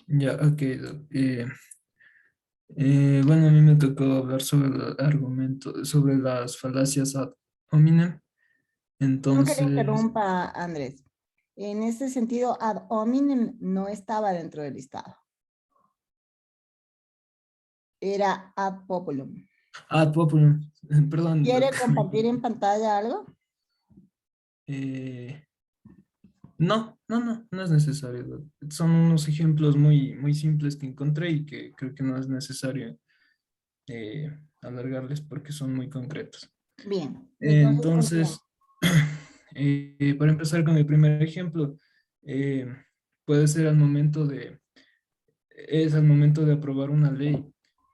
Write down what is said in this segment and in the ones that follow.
Ya, ok, Doc. Bueno, a mí me tocó hablar sobre el argumento, sobre las falacias ad hominem. No que le Entonces, interrumpa, Andrés. En este sentido, ad hominem no estaba dentro del listado. Era ad populum. ad populum, perdón, ¿Quiere Doc. compartir en pantalla algo? Eh, no es necesario, Doc. Son unos ejemplos muy simples que encontré y que creo que no es necesario alargarles porque son muy concretos. Bien, entonces continuamos. Entonces, para empezar con el primer ejemplo, eh, puede ser es al momento de aprobar una ley,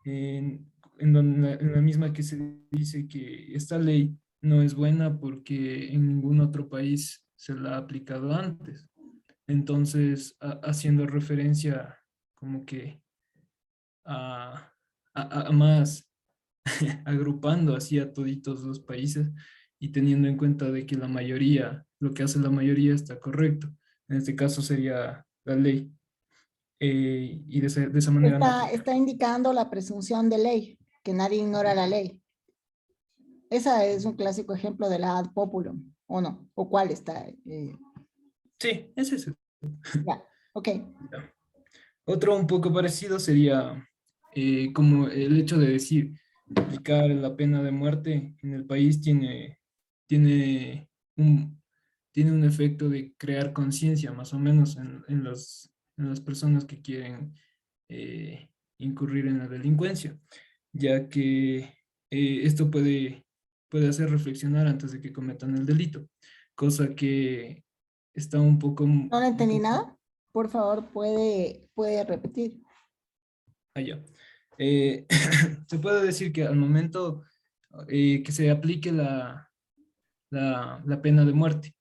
en donde, en la misma que se dice que esta ley no es buena porque en ningún otro país se la ha aplicado antes. Entonces, haciendo referencia como que a, a más, agrupando así a toditos los países y teniendo en cuenta de que la mayoría, lo que hace la mayoría está correcto. En este caso sería la ley. Y de esa manera no aplica. Está indicando la presunción de ley, que nadie ignora la ley. Esa es un clásico ejemplo de la ad populum, ¿o no? ¿O cuál está? Sí, ese es el. Ya, ok. Ya. Otro un poco parecido sería como el hecho de decir, aplicar la pena de muerte en el país tiene un, tiene un efecto de crear conciencia, más o menos, en las personas que quieren incurrir en la delincuencia, ya que esto puede hacer reflexionar antes de que cometan el delito, cosa que está No le un entendí poco nada. Por favor, puede repetir. allá. Se puede decir que al momento que se aplique la pena de muerte,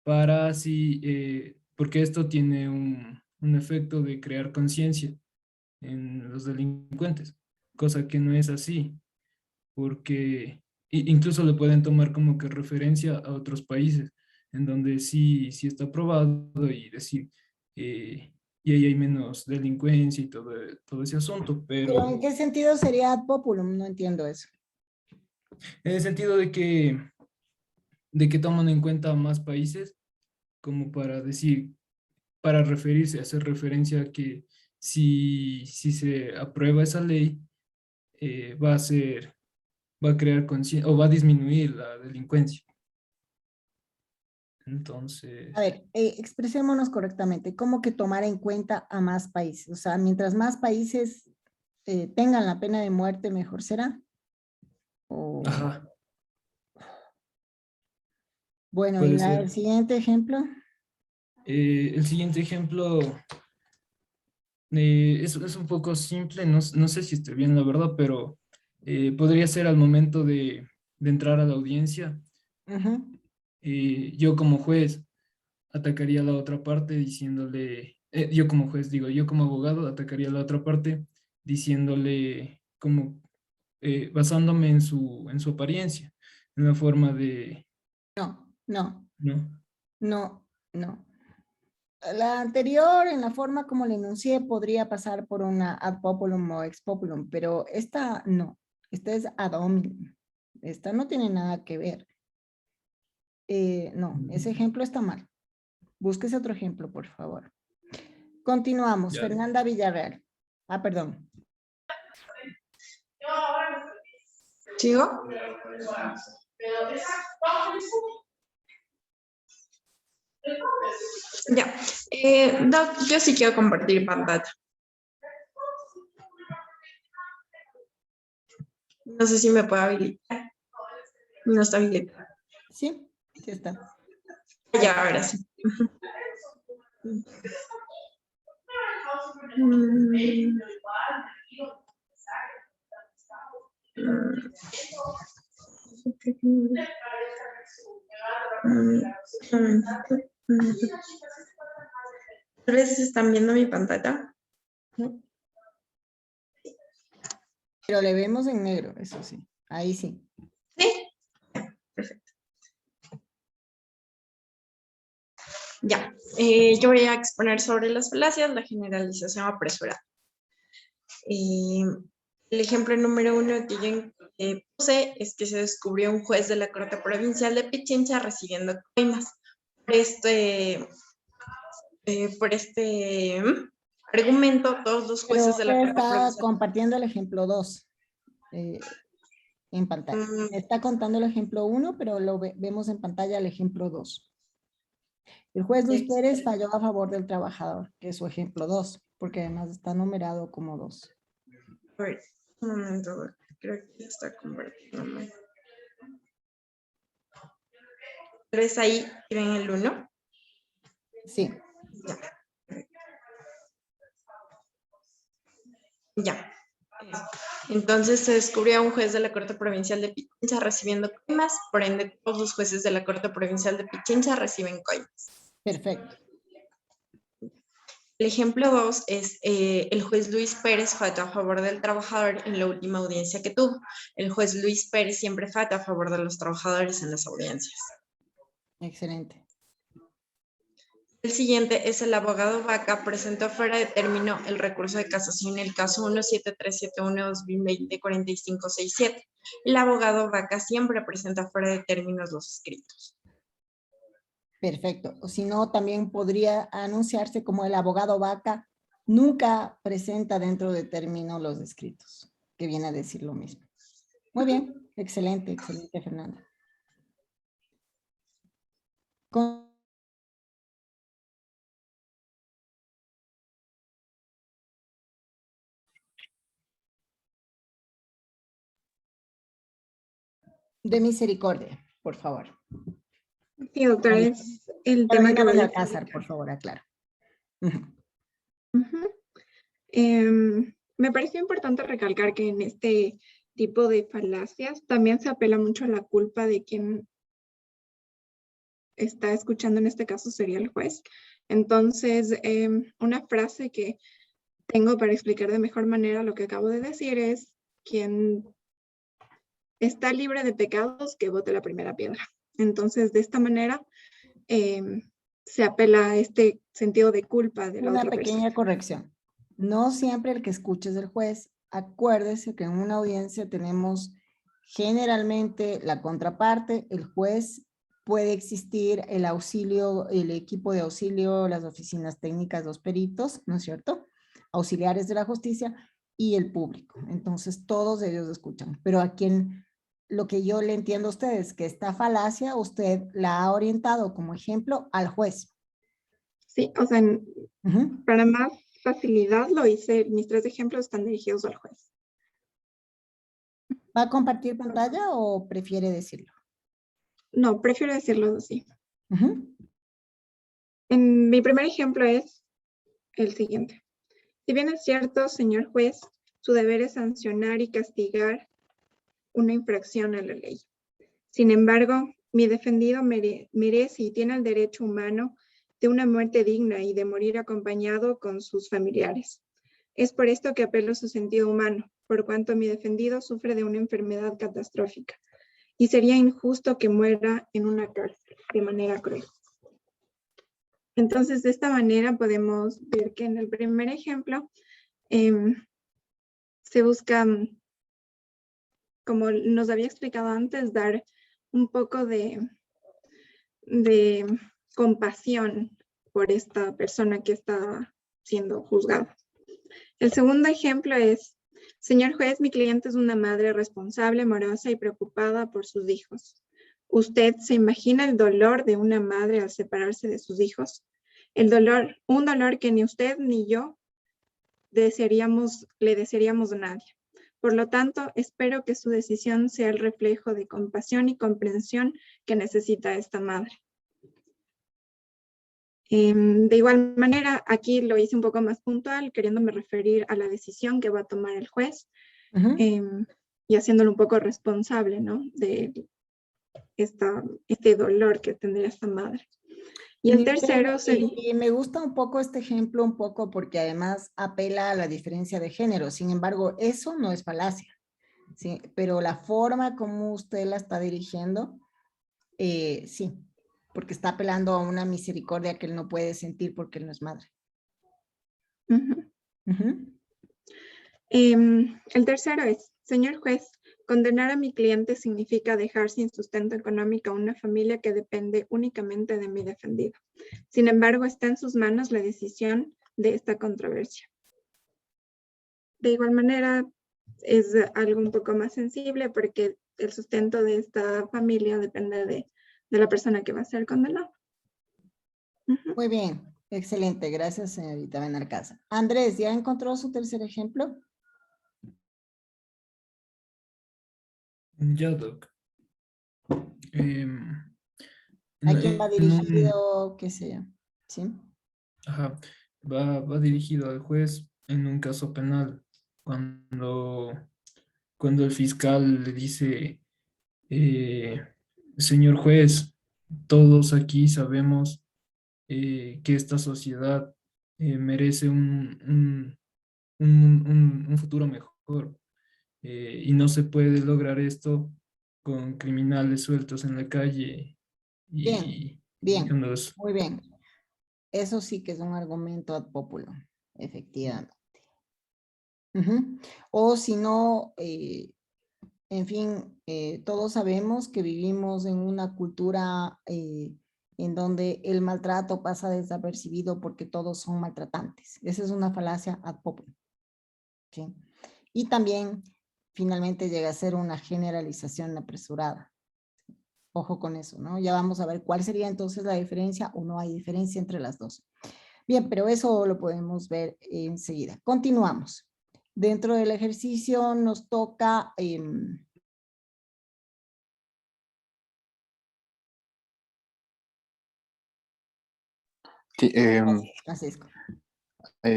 para así, porque esto tiene un efecto de crear conciencia en los delincuentes, cosa que no es así, porque incluso le pueden tomar como que referencia a otros países, en donde sí está probado y decir, y ahí hay menos delincuencia y todo ese asunto, Pero pero ¿en qué sentido sería ad populum? No entiendo eso. en el sentido de que toman en cuenta más países como para decir, para referirse, hacer referencia a que si se aprueba esa ley, va a crear conciencia o va a disminuir la delincuencia. A Entonces, ver, expresémonos correctamente. ¿Cómo que tomar en cuenta a más países? O sea, mientras más países tengan la pena de muerte, mejor será. O, ajá, bueno, y puede ser. el siguiente ejemplo. El siguiente ejemplo es un poco simple, no sé si esté bien la verdad, pero podría ser al momento de entrar a la audiencia. Ujú. Yo como juez atacaría a la otra parte diciéndole, yo como juez digo, yo como abogado atacaría a la otra parte diciéndole como basándome en su apariencia, en la forma de, No, no, ¿no? no, no. La anterior, en la forma como la enuncié, podría pasar por una ad populum o ex populum, pero esta no. Esta es ad hominem. Esta no tiene nada que ver. No, ese ejemplo está mal. Búsquese otro ejemplo, por favor. Continuamos. Ya. Fernanda Villarreal. Ah, perdón. ¿Sigo? Ya. Doc, yo sí quiero compartir pantalla. No sé si me puede habilitar. No está habilitado. Sí, sí está. Ya, ahora sí. Mm, Tal vez están viendo mi pantalla. Pero le vemos en negro, eso sí. Ahí sí. Sí. Perfecto. Ya, yo voy a exponer sobre las falacias, la generalización apresurada. El ejemplo número 1 que yo puse es que se descubrió un juez de la Corte Provincial de Pichincha recibiendo coimas. Por este argumento, todos los Pero jueces de la usted Corte está Provincial... compartiendo el ejemplo 2 en pantalla. Está contando el ejemplo 1, pero lo vemos en pantalla el ejemplo 2. El juez Luis Pérez falló a favor del trabajador, que es su ejemplo 2, porque además está numerado como 2. A ver, un momento, creo que está convirtiéndome. ¿Ves ahí? ¿Ven el 1? Sí. Ya. Entonces se descubrió a un juez de la Corte Provincial de Pichincha recibiendo coimas, por ende todos los jueces de la Corte Provincial de Pichincha reciben coimas. Perfecto. El ejemplo 2 es el juez Luis Pérez falló a favor del trabajador en la última audiencia que tuvo. El juez Luis Pérez siempre falla a favor de los trabajadores en las audiencias. Excelente. El siguiente es el abogado Vaca presentó fuera de término el recurso de casación en el caso 17371-2020-4567. El abogado Vaca siempre presenta fuera de términos los escritos. Perfecto. O si no, también podría anunciarse como el abogado Vaca nunca presenta dentro de término los escritos, que viene a decir lo mismo. Muy bien. Excelente, excelente, Fernanda. De misericordia, por favor. Sí, doctora, es el tema que Carolina voy a Alcázar, por favor, aclaro. Me pareció importante recalcar que en este tipo de falacias también se apela mucho a la culpa de quien está escuchando, en este caso sería el juez. Entonces, una frase que tengo para explicar de mejor manera lo que acabo de decir es: quien está libre de pecados, que bote la primera piedra. Entonces, de esta manera, se apela a este sentido de culpa de la Una otra pequeña persona. corrección. No siempre el que escuche es el juez. Acuérdese que en una audiencia tenemos generalmente la contraparte, el juez, puede existir el auxilio, el equipo de auxilio, las oficinas técnicas, los peritos, ¿no es cierto? Auxiliares de la justicia y el público. Entonces todos ellos escuchan. Pero a quien, lo que yo le entiendo a ustedes, que esta falacia usted la ha orientado como ejemplo al juez. Sí, o sea, para más facilidad lo hice, mis 3 ejemplos están dirigidos al juez. ¿Va a compartir pantalla o prefiere decirlo? No, prefiero decirlo así. En mi primer ejemplo es el siguiente. Si bien es cierto, señor juez, su deber es sancionar y castigar una infracción a la ley. Sin embargo, mi defendido merece y tiene el derecho humano de una muerte digna y de morir acompañado con sus familiares. Es por esto que apelo a su sentido humano, por cuanto mi defendido sufre de una enfermedad catastrófica y sería injusto que muera en una cárcel de manera cruel. Entonces, de esta manera podemos ver que en el primer ejemplo se busca, como nos había explicado antes, dar un poco de compasión por esta persona que está siendo juzgada. El segundo ejemplo es: señor juez, mi cliente es una madre responsable, amorosa y preocupada por sus hijos. ¿Usted se imagina el dolor de una madre al separarse de sus hijos? Un dolor que ni usted ni yo le desearíamos a nadie. Por lo tanto, espero que su decisión sea el reflejo de compasión y comprensión que necesita esta madre. De igual manera, aquí lo hice un poco más puntual, queriéndome referir a la decisión que va a tomar el juez y haciéndolo un poco responsable, ¿no? De este dolor que tendría esta madre. Y el tercero sería... Y me gusta un poco este ejemplo, un poco porque además apela a la diferencia de género. Sin embargo, eso no es falacia, ¿sí? Pero la forma como usted la está dirigiendo, sí. porque está apelando a una misericordia que él no puede sentir porque él no es madre. Ujú. Ujú. El tercero es, señor juez, condenar a mi cliente significa dejar sin sustento económico a una familia que depende únicamente de mi defendido. Sin embargo, está en sus manos la decisión de esta controversia. De igual manera, es algo un poco más sensible porque el sustento de esta familia depende de la persona que va a ser condenada. Ujú. Muy bien, excelente. Gracias, señorita Benalcázar. Andrés, ¿ya encontró su tercer ejemplo? Ya, Doc. ¿A quién va En un, dirigido? ¿Qué sé yo? ¿Sí? ajá, va dirigido al juez en un caso penal, cuando el fiscal le dice, eh, señor juez, todos aquí sabemos que esta sociedad merece un futuro mejor, y no se puede lograr esto con criminales sueltos en la calle Bien, y bien, dejándolos. muy bien. Eso sí que es un argumento ad populum, efectivamente. Ujú. O si no, en fin, todos sabemos que vivimos en una cultura en donde el maltrato pasa desapercibido porque todos son maltratantes. Esa es una falacia ad populum. ¿Sí? Y también, finalmente, llega a ser una generalización apresurada. Ojo con eso, ¿no? Ya vamos a ver cuál sería entonces la diferencia o no hay diferencia entre las dos. Bien, pero eso lo podemos ver enseguida. Continuamos. Dentro del ejercicio nos toca... Sí, Francisco.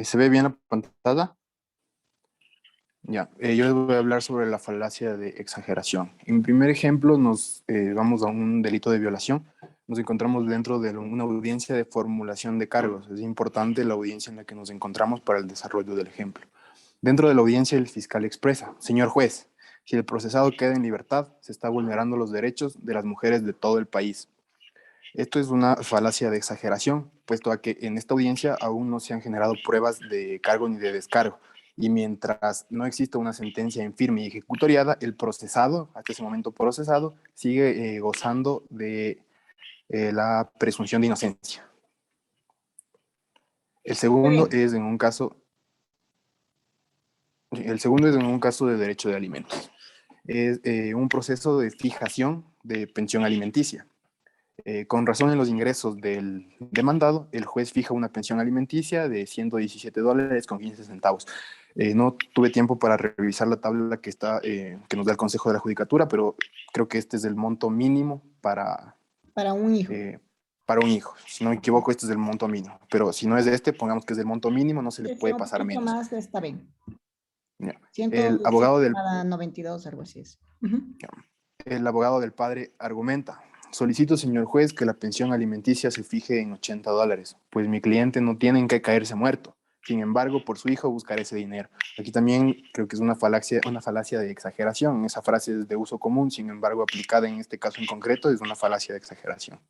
¿se ve bien la pantalla? Ya, yo les voy a hablar sobre la falacia de exageración. En primer ejemplo, nos vamos a un delito de violación. Nos encontramos dentro de una audiencia de formulación de cargos. Es importante la audiencia en la que nos encontramos para el desarrollo del ejemplo. Dentro de la audiencia, el fiscal expresa, señor juez, si el procesado queda en libertad, se está vulnerando los derechos de las mujeres de todo el país. Esto es una falacia de exageración, puesto a que en esta audiencia aún no se han generado pruebas de cargo ni de descargo. Y mientras no exista una sentencia en firme y ejecutoriada, el procesado, hasta ese momento procesado, sigue gozando de la presunción de inocencia. El Muy segundo bien. es en un caso, de derecho de alimentos. Es un proceso de fijación de pensión alimenticia. Con razón en los ingresos del demandado, el juez fija una pensión alimenticia de $117.15. No tuve tiempo para revisar la tabla que nos da el Consejo de la Judicatura, pero creo que este es el monto mínimo Para un hijo. para un hijo. Si no me equivoco, este es el monto mínimo. Pero si no es de este, pongamos que es el monto mínimo, no se le Sí, puede un pasar poquito menos. más está bien. Ya. El 117 abogado del cada 92, algo así es. Ujú. El abogado del padre argumenta, solicito, señor juez, que la pensión alimenticia se fije en $80, pues mi cliente no tiene en qué caerse muerto. Sin embargo, por su hijo buscaré ese dinero. Aquí también creo que es una falacia de exageración. Esa frase es de uso común, sin embargo, aplicada en este caso en concreto, es una falacia de exageración.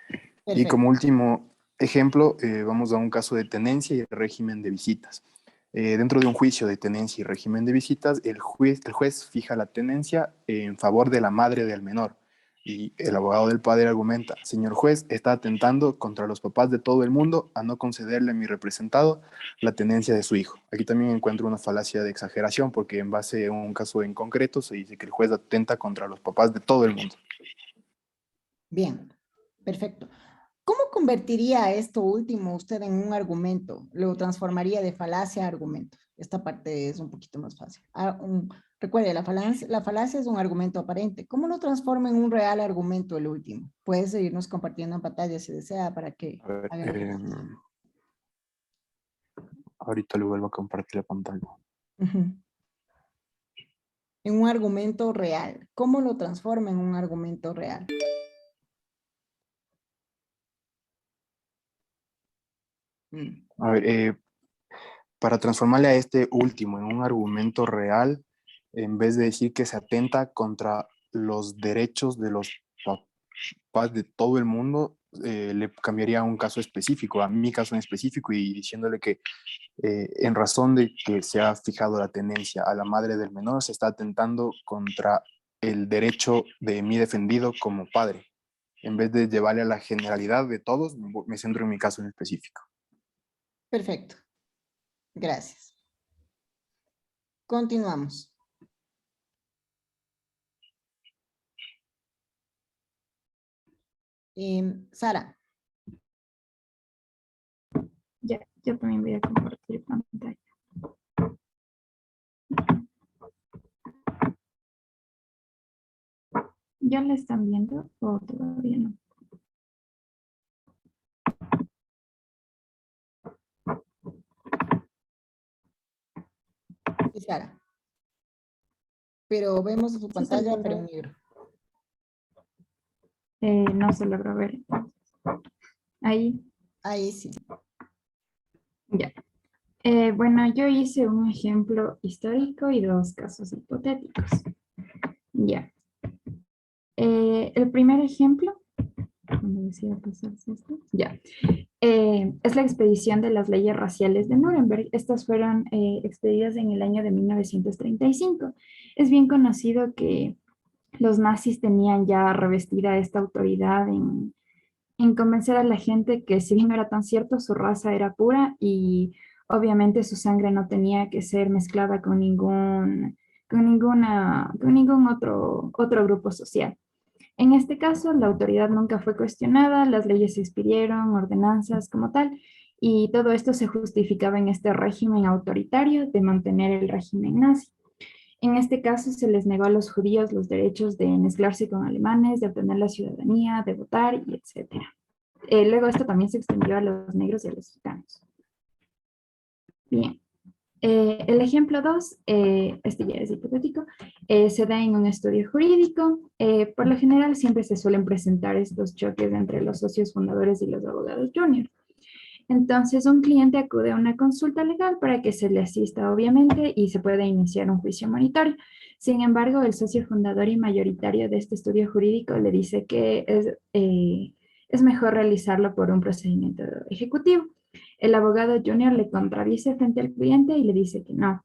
Y Perfecto. como último ejemplo, vamos a un caso de tenencia y régimen de visitas. Dentro de un juicio de tenencia y régimen de visitas, el juez fija la tenencia en favor de la madre del menor. Y el abogado del padre argumenta, señor juez, está atentando contra los papás de todo el mundo a no concederle a mi representado la tenencia de su hijo. Aquí también encuentro una falacia de exageración porque en base a un caso en concreto se dice que el juez atenta contra los papás de todo el mundo. Bien, perfecto. ¿Cómo convertiría esto último usted en un argumento? Lo transformaría de falacia a argumento. Esta parte es un poquito más fácil. Recuerde, la falacia es un argumento aparente. ¿Cómo lo transforma en un real argumento el último? Puede seguirnos compartiendo en pantalla si desea para que A ver, haga el ejercicio. ahorita le vuelvo a compartir la pantalla. Ujú. En un argumento real. ¿Cómo lo transforma en un argumento real? Mm. A ver, para transformarle a este último en un argumento real, en vez de decir que se atenta contra los derechos de los paz de todo el mundo, le cambiaría a un caso específico, a mi caso en específico, y diciéndole que en razón de que se ha fijado la tenencia a la madre del menor, se está atentando contra el derecho de mi defendido como padre. En vez de llevarle a la generalidad de todos, me centro en mi caso en específico. Perfecto. Gracias. Continuamos. Sara. Ya, yo también voy a compartir pantalla. ¿Ya la están viendo o todavía no? Y Sara. Pero vemos su Sí, pantalla, sí, pero en negro. No se logró ver. Ahí, Ahí sí. ya. Bueno, yo hice un ejemplo histórico y dos casos hipotéticos. Ya. El primer ejemplo, cuando decía pasarse esto, ya. Es la expedición de las leyes raciales de Nuremberg. Estas fueron expedidas en el año de 1935. Es bien conocido que los nazis tenían ya revestida esta autoridad en convencer a la gente que si bien no era tan cierto, su raza era pura y obviamente su sangre no tenía que ser mezclada con ningún otro grupo social. En este caso, la autoridad nunca fue cuestionada, las leyes se expidieron, ordenanzas como tal, y todo esto se justificaba en este régimen autoritario de mantener el régimen nazi. En este caso, se les negó a los judíos los derechos de mezclarse con alemanes, de obtener la ciudadanía, de votar, y etc. Luego esto también se extendió a los negros y a los gitanos. Bien. El ejemplo 2, este ya es hipotético, se da en un estudio jurídico. Por lo general siempre se suelen presentar estos choques entre los socios fundadores y los abogados junior. Entonces un cliente acude a una consulta legal para que se le asista obviamente y se pueda iniciar un juicio monetario. Sin embargo, el socio fundador y mayoritario de este estudio jurídico le dice que es mejor realizarlo por un procedimiento ejecutivo. El abogado junior le contradice frente al cliente y le dice que no,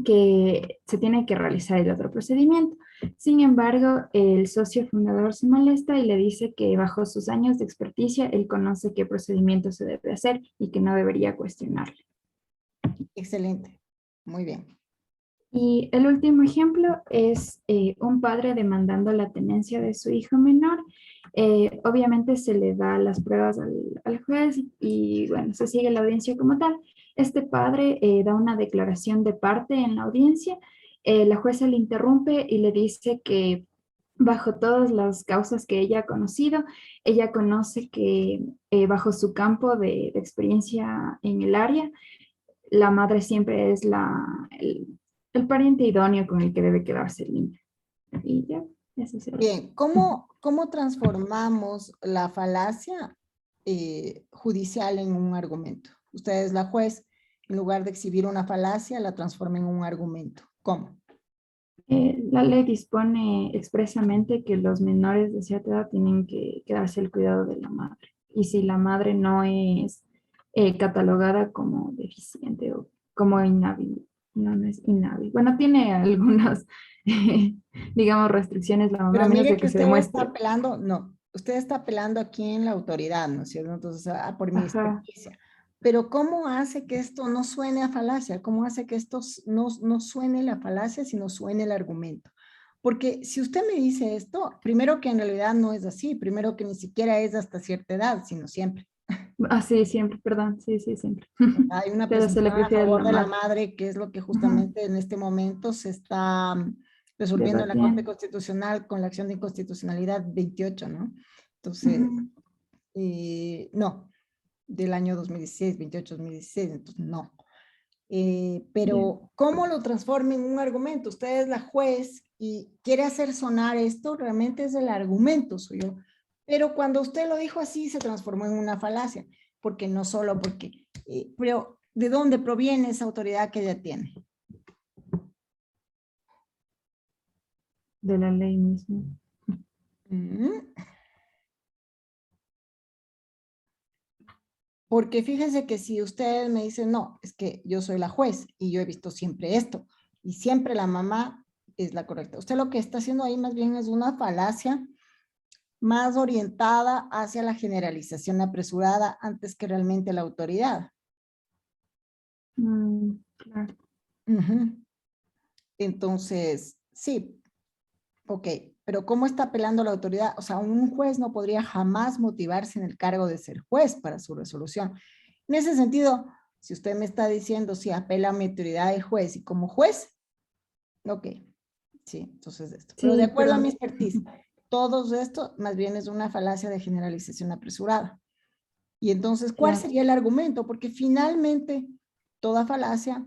que se tiene que realizar el otro procedimiento. Sin embargo, el socio fundador se molesta y le dice que bajo sus años de experticia, él conoce qué procedimiento se debe hacer y que no debería cuestionarle. Excelente. Muy bien. Y el último ejemplo es un padre demandando la tenencia de su hijo menor. Obviamente se le da las pruebas al juez y bueno, se sigue la audiencia como tal. Este padre da una declaración de parte en la audiencia. La jueza le interrumpe y le dice que bajo todas las causas que ella ha conocido, ella conoce que bajo su campo de experiencia en el área, la madre siempre es el pariente idóneo con el que debe quedarse el niño. Y ya, eso sería. Bien, ¿cómo transformamos la falacia judicial en un argumento? Ustedes, la juez, en lugar de exhibir una falacia, la transforma en un argumento. ¿Cómo? La ley dispone expresamente que los menores de cierta edad tienen que quedarse el cuidado de la madre. Y si la madre no es catalogada como deficiente o como inhábil, no es inhábil. Bueno, tiene algunas, digamos, restricciones la mamá, Pero a menos mire de que que se usted está demuestre. apelando, no, usted está apelando aquí en la autoridad, ¿no es cierto? Entonces, por mi Ajá. experiencia. Pero ¿cómo hace que esto no suene a falacia? ¿Cómo hace que esto no suene la falacia, sino suene el argumento? Porque si usted me dice esto, primero que en realidad no es así, primero que ni siquiera es hasta cierta edad, sino siempre. Ah, sí, siempre, perdón, sí, sí, siempre. Hay una Pero se le presunción a prefiere favor la de la madre. madre, que es lo que Ujú. justamente en este momento se está resolviendo en la Corte Debatiendo. Constitucional con la acción de inconstitucionalidad 28, ¿no? Entonces, Ujú. no, del año 2016, 28-2016, entonces no. Ya. Pero, ¿cómo lo transforma en un argumento? Usted es la juez y quiere hacer sonar esto, realmente es el argumento suyo. Pero cuando usted lo dijo así, se transformó en una falacia, porque no solo porque, pero ¿de dónde proviene esa autoridad que ella tiene? De la ley misma. Mm. Porque fíjense que si ustedes me dicen, no, es que yo soy la juez y yo he visto siempre esto y siempre la mamá es la correcta. Usted lo que está haciendo ahí más bien es una falacia más orientada hacia la generalización apresurada antes que realmente la autoridad. Claro. Ujú. Entonces, sí, ok, pero ¿cómo está apelando la autoridad? O sea, un juez no podría jamás motivarse en el cargo de ser juez para su resolución. En ese sentido, si usted me está diciendo si apela a mi autoridad de juez y como juez, ok, sí, entonces esto. Pero de Sí, acuerdo a pero mi expertise, todo esto más bien es una falacia de generalización apresurada. Y entonces, ¿cuál claro. sería el argumento? Porque finalmente toda falacia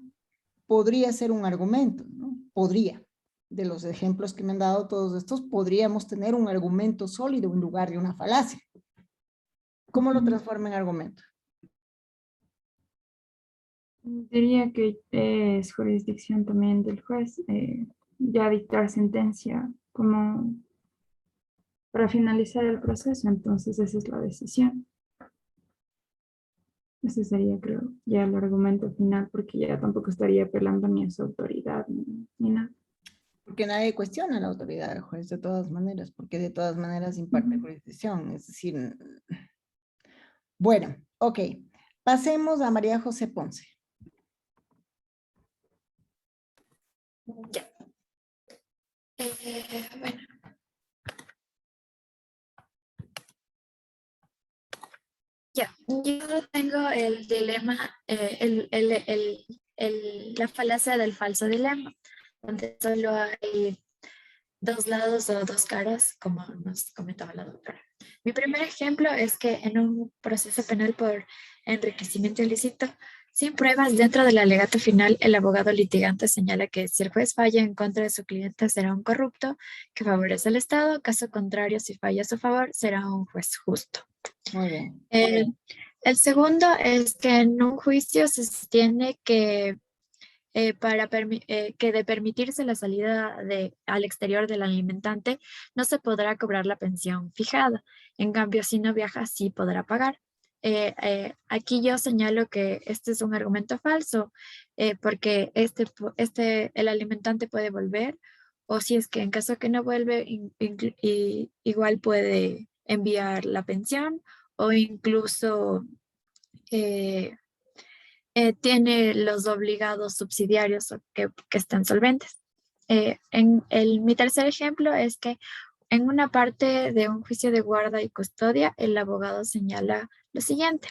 podría ser un argumento, ¿no? Podría. De los ejemplos que me han dado todos estos, podríamos tener un argumento sólido en lugar de una falacia. ¿Cómo lo transforma en argumento? Diría que es jurisdicción también del juez ya dictar sentencia como para finalizar el proceso, entonces esa es la decisión. Ese sería, creo, ya el argumento final, porque ya tampoco estaría apelando ni a su autoridad ni nada. Porque nadie cuestiona la autoridad del juez de todas maneras, porque de todas maneras imparte Ujú. jurisdicción. Es decir, bueno, ok. Pasemos a María José Ponce. Ya. Bueno, ya. Yo tengo el dilema, la falacia del falso dilema, donde solo hay dos lados o dos caras, como nos comentaba la doctora. Mi primer ejemplo es que en un proceso penal por enriquecimiento ilícito, sin pruebas dentro del alegato final, el abogado litigante señala que si el juez falla en contra de su cliente será un corrupto que favorece al Estado, caso contrario, si falla a su favor, será un juez justo. Muy bien. El segundo es que en un juicio se sostiene que que de permitirse la salida al exterior del alimentante, no se podrá cobrar la pensión fijada. En cambio, si no viaja, sí podrá pagar. Aquí yo señalo que este es un argumento falso, porque el alimentante puede volver, o si es que en caso que no vuelve, igual puede enviar la pensión, o incluso eh, tiene los obligados subsidiarios que están solventes. Mi tercer ejemplo es que en una parte de un juicio de guarda y custodia, el abogado señala lo siguiente,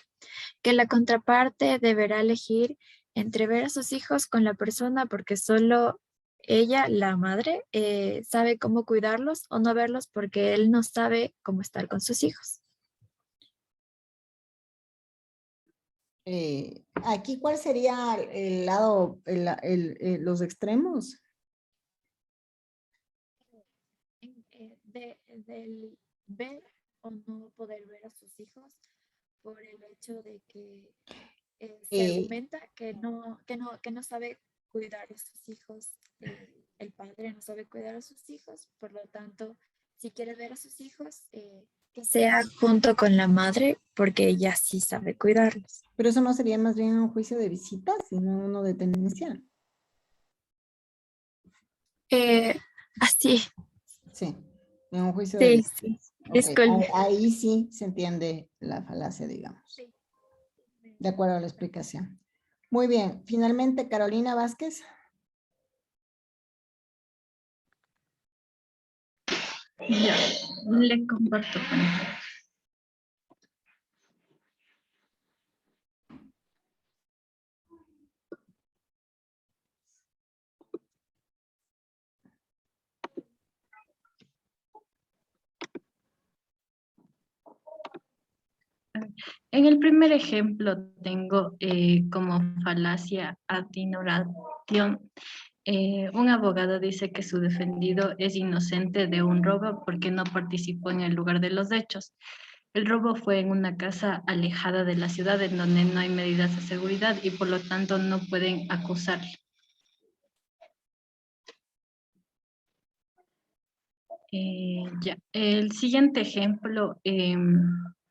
que la contraparte deberá elegir entre ver a sus hijos con la persona porque solo ella, la madre, sabe cómo cuidarlos o no verlos porque él no sabe cómo estar con sus hijos. Aquí, ¿cuál sería el lado, los extremos? Del ver o no poder ver a sus hijos por el hecho de que se Eh, argumenta que no sabe cuidar a sus hijos, el padre no sabe cuidar a sus hijos, por lo tanto, si quiere ver a sus hijos, que sea junto con la madre, porque ella sí sabe cuidarlos. pero eso no sería más bien un juicio de visita, sino uno de tenencia. Así, Sí, en un juicio de sí, visita. sí, Ok, disculpe. ahí sí se entiende la falacia, digamos, Sí. de acuerdo a la explicación. Muy bien, finalmente Carolina Vázquez. Ya, le comparto pantalla. En el primer ejemplo tengo como falacia ad ignorantiam. Un abogado dice que su defendido es inocente de un robo porque no participó en el lugar de los hechos. El robo fue en una casa alejada de la ciudad en donde no hay medidas de seguridad y por lo tanto no pueden acusarle. Ya. El siguiente ejemplo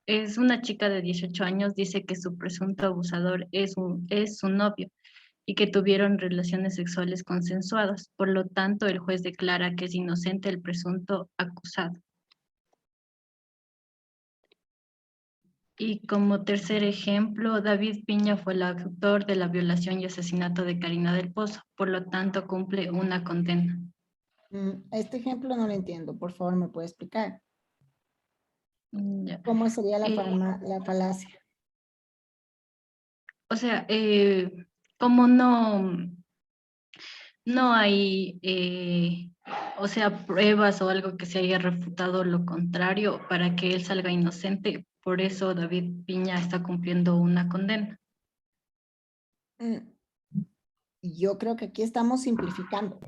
es una chica de 18 años, dice que su presunto abusador es su novio y que tuvieron relaciones sexuales consensuadas. Por lo tanto, el juez declara que es inocente el presunto acusado. Y como tercer ejemplo, David Piña fue el autor de la violación y asesinato de Karina del Pozo. Por lo tanto, cumple una condena. Este ejemplo no lo entiendo. Por favor, ¿me puede explicar? Ya. ¿Cómo sería la falacia? O sea, como no hay, o sea, pruebas o algo que se haya refutado lo contrario para que él salga inocente, por eso David Piña está cumpliendo una condena. Yo creo que aquí estamos simplificando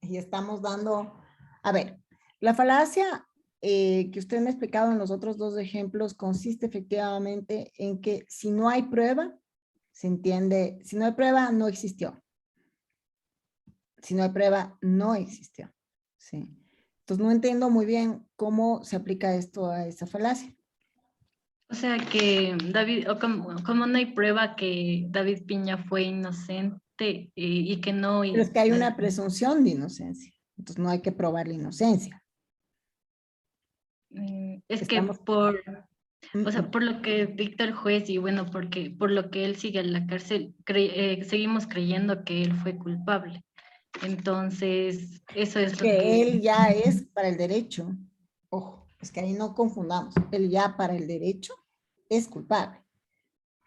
y estamos dando, a ver, la falacia que usted me ha explicado en los otros dos ejemplos consiste efectivamente en que si no hay prueba, se entiende, si no hay prueba, no existió. Si no hay prueba, no existió. Sí. Entonces no entiendo muy bien cómo se aplica esto a esa falacia. O sea que David, o como no hay prueba que David Piña fue inocente y que no... Pero es que hay una presunción de inocencia. Entonces no hay que probar la inocencia. Es Estamos... que o sea, por lo que dicta el juez y bueno, porque por lo que él sigue en la cárcel, seguimos creyendo que él fue culpable. Entonces, eso es lo que él ya es para el derecho. Ojo, es que ahí no confundamos. Él ya para el derecho es culpable.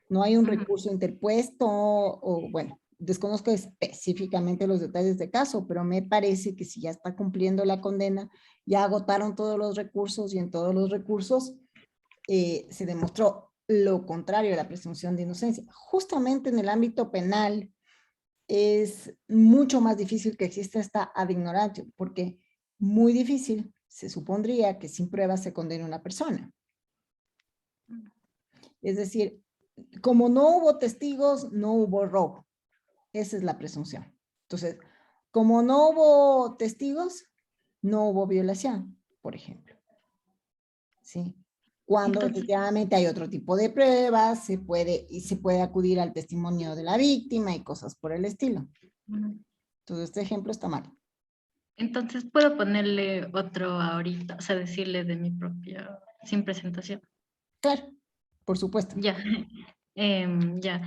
No hay un recurso interpuesto o bueno, desconozco específicamente los detalles de caso, pero me parece que si ya está cumpliendo la condena, ya agotaron todos los recursos y en todos los recursos se demostró lo contrario de la presunción de inocencia. Justamente en el ámbito penal es mucho más difícil que exista esta ad ignorantium, porque muy difícil se supondría que sin pruebas se condene a una persona. Es decir, como no hubo testigos, no hubo robo. Esa es la presunción. Entonces, como no hubo testigos, no hubo violación, por ejemplo. ¿Sí? Cuando efectivamente hay otro tipo de pruebas, se puede acudir al testimonio de la víctima y cosas por el estilo. Entonces, este ejemplo está mal. Entonces, ¿puedo ponerle otro ahorita? O sea, decirle de mi propia, sin presentación. Claro, por supuesto. Ya, ya.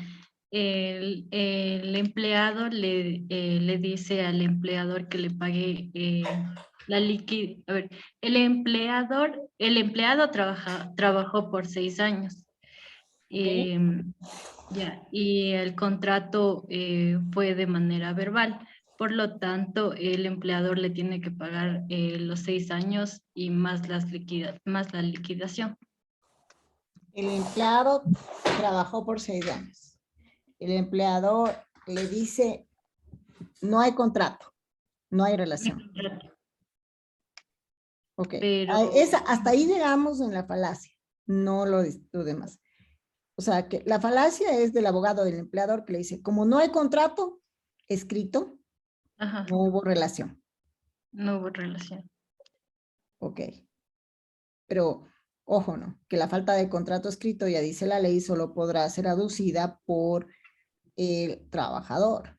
El empleado le dice al empleador que le pague la liquidación. A ver, el empleado trabajó por 6 años. Ya, y el contrato fue de manera verbal. Por lo tanto, el empleador le tiene que pagar los 6 años y más más la liquidación. El empleado trabajó por 6 años. El empleador le dice, no hay contrato, no hay relación. Ok, Pero, hasta ahí llegamos en la falacia, no lo demás. O sea, que la falacia es del abogado del empleador que le dice, como no hay contrato escrito, ajá, no hubo relación. no hubo relación. Ok. Pero, ojo, ¿no? Que la falta de contrato escrito, ya dice la ley, solo podrá ser aducida por el trabajador.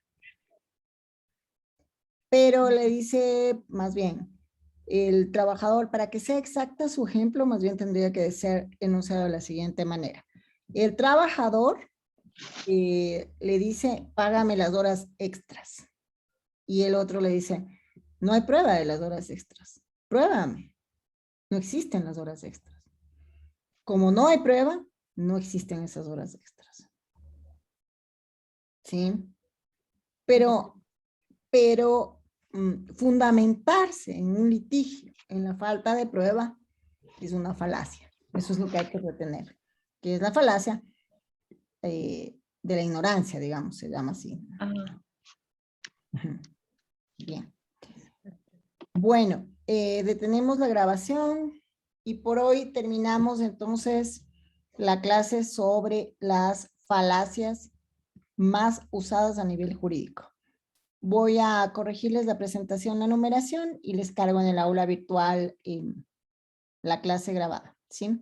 Pero le dice, más bien, el trabajador, para que sea exacta su ejemplo, más bien tendría que ser enunciado de la siguiente manera. El trabajador le dice, págame las horas extras. Y el otro le dice, no hay prueba de las horas extras. Pruébame. No existen las horas extras. Como no hay prueba, no existen esas horas extras. ¿Sí? Pero fundamentarse en un litigio, en la falta de prueba, es una falacia. Eso es lo que hay que retener, que es la falacia de la ignorancia, digamos, se llama así. Bien. Bueno, detenemos la grabación y por hoy terminamos entonces la clase sobre las falacias más usadas a nivel jurídico. Voy a corregirles la presentación, la numeración y les cargo en el aula virtual la clase grabada, ¿sí?